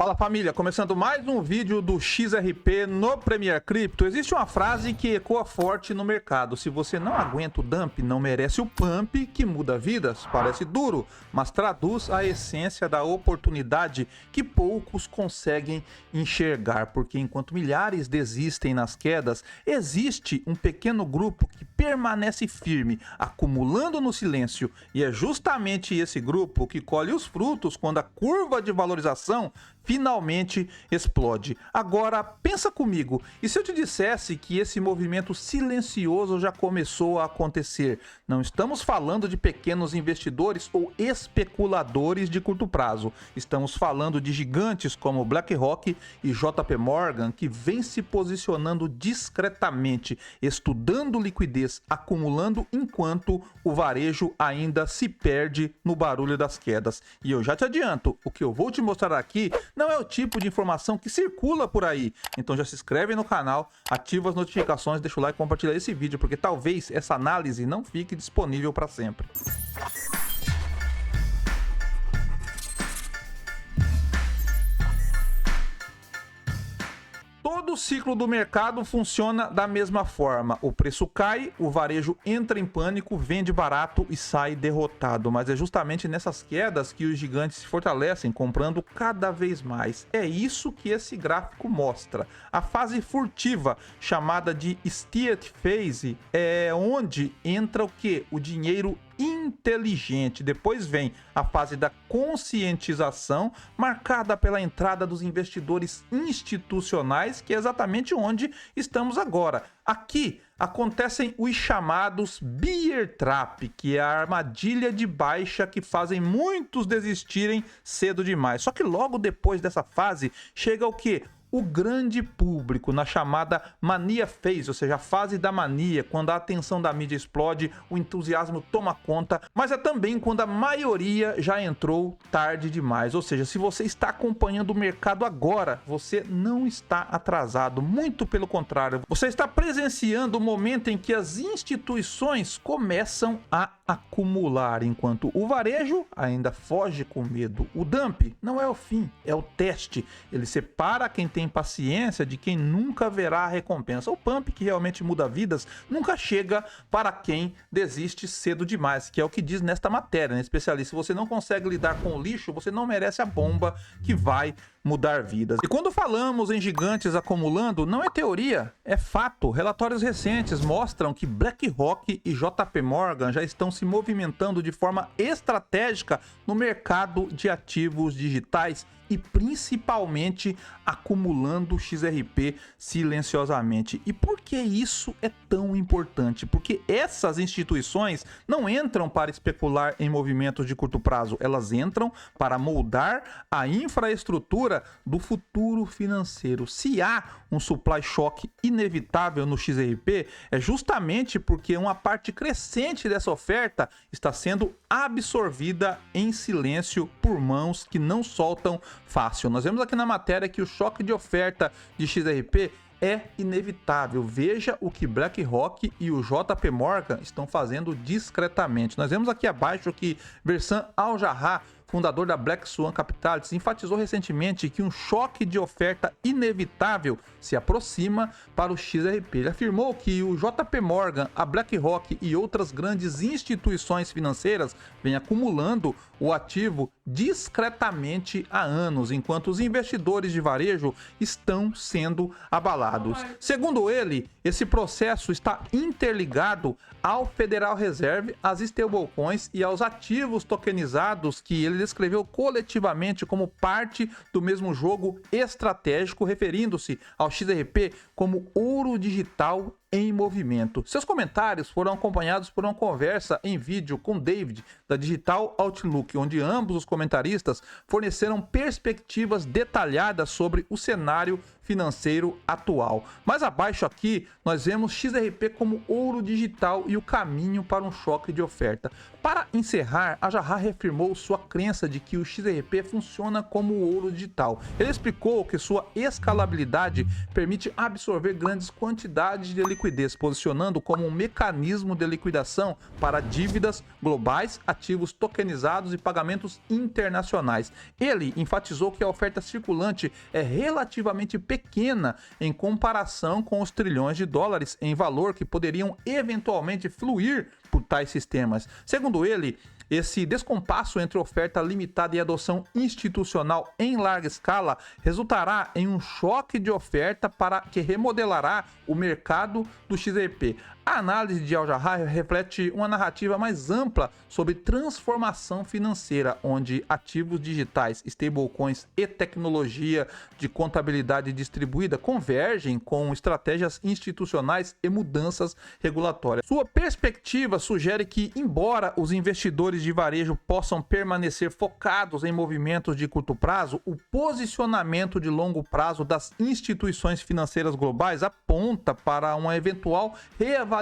Fala família, começando mais um vídeo do XRP no Premier Crypto. Existe uma frase que ecoa forte no mercado: se você não aguenta o dump, não merece o pump, que muda vidas. Parece duro, mas traduz a essência da oportunidade que poucos conseguem enxergar, porque enquanto milhares desistem nas quedas, existe um pequeno grupo que permanece firme, acumulando no silêncio, e é justamente esse grupo que colhe os frutos quando a curva de valorização finalmente explode. Agora, pensa comigo, e se eu te dissesse que esse movimento silencioso já começou a acontecer? Não estamos falando de pequenos investidores ou especuladores de curto prazo. Estamos falando de gigantes como BlackRock e JP Morgan, que vêm se posicionando discretamente, estudando liquidez, acumulando enquanto o varejo ainda se perde no barulho das quedas. E eu já te adianto, o que eu vou te mostrar aqui não é o tipo de informação que circula por aí. Então já se inscreve no canal, ativa as notificações, deixa o like e compartilha esse vídeo, porque talvez essa análise não fique disponível para sempre. Todo o ciclo do mercado funciona da mesma forma. O preço cai, o varejo entra em pânico, vende barato e sai derrotado. Mas é justamente nessas quedas que os gigantes se fortalecem, comprando cada vez mais. É isso que esse gráfico mostra. A fase furtiva, chamada de stealth phase, é onde entra o quê? O dinheiro inteligente. Depois vem a fase da conscientização, marcada pela entrada dos investidores institucionais, que é exatamente onde estamos agora. Aqui acontecem os chamados bear trap, que é a armadilha de baixa que fazem muitos desistirem cedo demais. Só que logo depois dessa fase chega o quê? O grande público, na chamada mania phase, ou seja, a fase da mania, quando a atenção da mídia explode, o entusiasmo toma conta, mas é também quando a maioria já entrou tarde demais. Ou seja, se você está acompanhando o mercado agora, você não está atrasado, muito pelo contrário, você está presenciando o momento em que as instituições começam a acumular, enquanto o varejo ainda foge com medo. O dump não é o fim, é o teste. Ele separa quem tem paciência de quem nunca verá a recompensa. O pump, que realmente muda vidas, nunca chega para quem desiste cedo demais, que é o que diz nesta matéria, né, especialista? Se você não consegue lidar com o lixo, você não merece a bomba que vai mudar vidas. E quando falamos em gigantes acumulando, não é teoria, é fato. Relatórios recentes mostram que BlackRock e JP Morgan já estão se movimentando de forma estratégica no mercado de ativos digitais e principalmente acumulando XRP silenciosamente. E por que isso é tão importante? Porque essas instituições não entram para especular em movimentos de curto prazo, elas entram para moldar a infraestrutura do futuro financeiro. Se há um supply shock inevitável no XRP, é justamente porque uma parte crescente dessa oferta está sendo absorvida em silêncio por mãos que não soltam fácil. Nós vemos aqui na matéria que o choque de oferta de XRP é inevitável. Veja o que BlackRock e o JP Morgan estão fazendo discretamente. Nós vemos aqui abaixo que Versam Al-Jarrah, fundador da Black Swan Capitals, enfatizou recentemente que um choque de oferta inevitável se aproxima para o XRP. Ele afirmou que o JP Morgan, a BlackRock e outras grandes instituições financeiras vêm acumulando o ativo discretamente há anos, enquanto os investidores de varejo estão sendo abalados. Segundo ele, esse processo está interligado ao Federal Reserve, às stablecoins e aos ativos tokenizados que ele descreveu coletivamente como parte do mesmo jogo estratégico, referindo-se ao XRP como ouro digital em movimento. Seus comentários foram acompanhados por uma conversa em vídeo com David, da Digital Outlook, onde ambos os comentaristas forneceram perspectivas detalhadas sobre o cenário financeiro atual. Mais abaixo aqui, nós vemos XRP como ouro digital e o caminho para um choque de oferta. Para encerrar, a Jarrah reafirmou sua crença de que o XRP funciona como ouro digital. Ele explicou que sua escalabilidade permite absorver grandes quantidades de liquidez, posicionando como um mecanismo de liquidação para dívidas globais, ativos tokenizados e pagamentos internacionais. Ele enfatizou que a oferta circulante é relativamente pequena em comparação com os trilhões de dólares em valor que poderiam eventualmente fluir por tais sistemas. Segundo ele, esse descompasso entre oferta limitada e adoção institucional em larga escala resultará em um choque de oferta para que remodelará o mercado do XRP. A análise de Al-Jarrah reflete uma narrativa mais ampla sobre transformação financeira, onde ativos digitais, stablecoins e tecnologia de contabilidade distribuída convergem com estratégias institucionais e mudanças regulatórias. Sua perspectiva sugere que, embora os investidores de varejo possam permanecer focados em movimentos de curto prazo, o posicionamento de longo prazo das instituições financeiras globais aponta para uma eventual reavaliação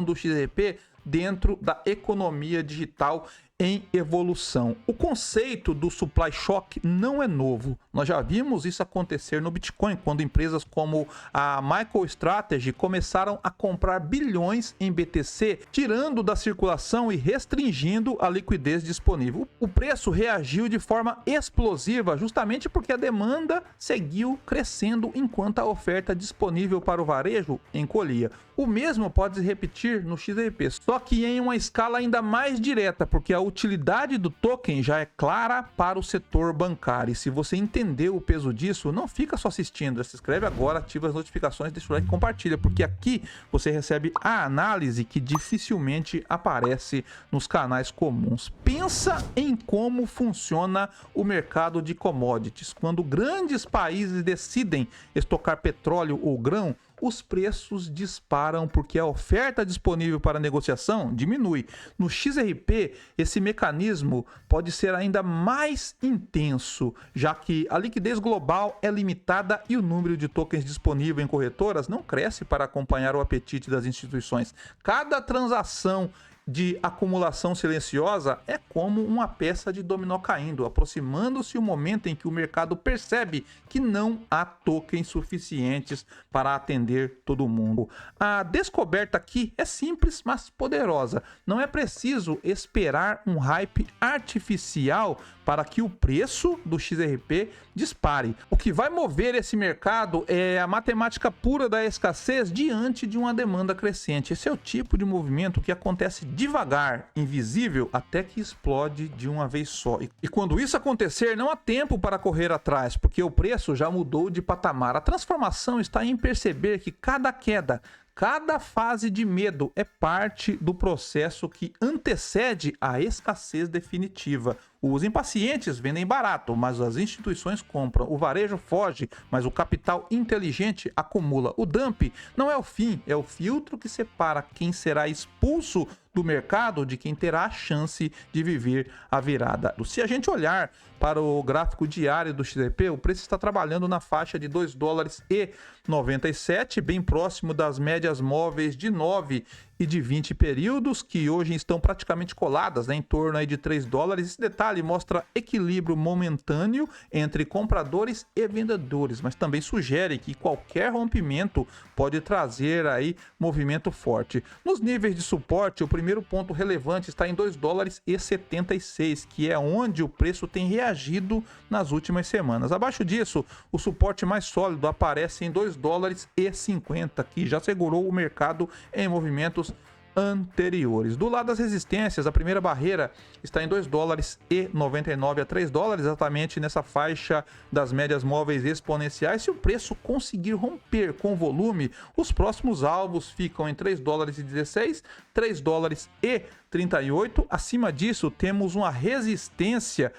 do XRP dentro da economia digital em evolução. O conceito do supply shock não é novo. Nós já vimos isso acontecer no Bitcoin, quando empresas como a MicroStrategy começaram a comprar bilhões em BTC, tirando da circulação e restringindo a liquidez disponível. O preço reagiu de forma explosiva, justamente porque a demanda seguiu crescendo enquanto a oferta disponível para o varejo encolhia. O mesmo pode se repetir no XRP, só que em uma escala ainda mais direta, porque a utilidade do token já é clara para o setor bancário. E se você entendeu o peso disso, não fica só assistindo, se inscreve agora, ativa as notificações, deixa o like e compartilha, porque aqui você recebe a análise que dificilmente aparece nos canais comuns. Pensa em como funciona o mercado de commodities. Quando grandes países decidem estocar petróleo ou grão, os preços disparam porque a oferta disponível para negociação diminui. No XRP, esse mecanismo pode ser ainda mais intenso, já que a liquidez global é limitada e o número de tokens disponível em corretoras não cresce para acompanhar o apetite das instituições. Cada transação de acumulação silenciosa é como uma peça de dominó caindo, aproximando-se o momento em que o mercado percebe que não há tokens suficientes para atender todo mundo. A descoberta aqui é simples, mas poderosa. Não é preciso esperar um hype artificial para que o preço do XRP dispare. O que vai mover esse mercado é a matemática pura da escassez diante de uma demanda crescente. Esse é o tipo de movimento que acontece devagar, invisível, até que explode de uma vez só. E quando isso acontecer, não há tempo para correr atrás, porque o preço já mudou de patamar. A transformação está em perceber que cada queda, cada fase de medo é parte do processo que antecede a escassez definitiva. Os impacientes vendem barato, mas as instituições compram. O varejo foge, mas o capital inteligente acumula. O dump não é o fim, é o filtro que separa quem será expulso do mercado de quem terá a chance de viver a virada. Se a gente olhar para o gráfico diário do XRP, o preço está trabalhando na faixa de $2,97, bem próximo das médias móveis de 9 e de 20 períodos, que hoje estão praticamente coladas, em torno aí de $3. Esse detalhe mostra equilíbrio momentâneo entre compradores e vendedores, mas também sugere que qualquer rompimento pode trazer aí movimento forte. Nos níveis de suporte, o primeiro ponto relevante está em $2,76, que é onde o preço tem reagido nas últimas semanas. Abaixo disso, o suporte mais sólido aparece em $2,50, que já segurou o mercado em movimentos anteriores. Do lado das resistências, a primeira barreira está em $2,99 a $3, exatamente nessa faixa das médias móveis exponenciais. Se o preço conseguir romper com volume, os próximos alvos ficam em $3,16, $3,38. Acima disso, temos uma resistência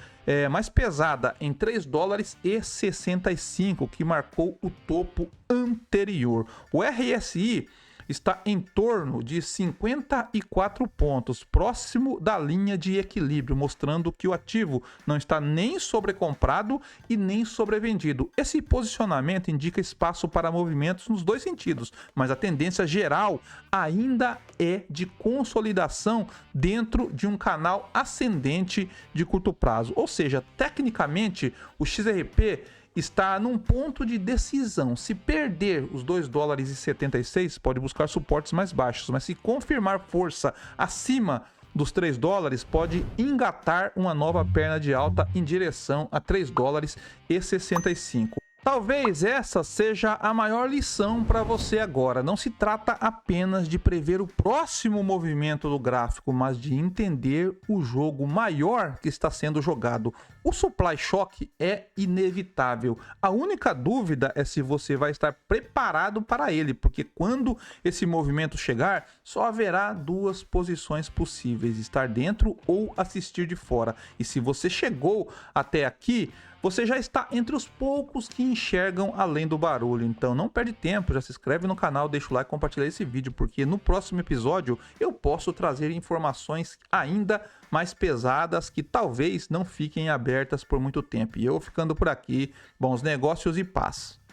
mais pesada em $3,65, que marcou o topo anterior. O RSI está em torno de 54 pontos, próximo da linha de equilíbrio, mostrando que o ativo não está nem sobrecomprado e nem sobrevendido. Esse posicionamento indica espaço para movimentos nos dois sentidos, mas a tendência geral ainda é de consolidação dentro de um canal ascendente de curto prazo. Ou seja, tecnicamente, o XRP está num ponto de decisão. Se perder os 2 dólares e 76, pode buscar suportes mais baixos, mas se confirmar força acima dos 3 dólares, pode engatar uma nova perna de alta em direção a 3 dólares e 65. Talvez essa seja a maior lição para você agora. Não se trata apenas de prever o próximo movimento do gráfico, mas de entender o jogo maior que está sendo jogado. O supply shock é inevitável. A única dúvida é se você vai estar preparado para ele, porque quando esse movimento chegar, só haverá duas posições possíveis: estar dentro ou assistir de fora. E se você chegou até aqui, você já está entre os poucos que enxergam além do barulho. Então não perde tempo, já se inscreve no canal, deixa o like e compartilha esse vídeo, porque no próximo episódio eu posso trazer informações ainda mais pesadas que talvez não fiquem abertas por muito tempo. E eu ficando por aqui, bons negócios e paz.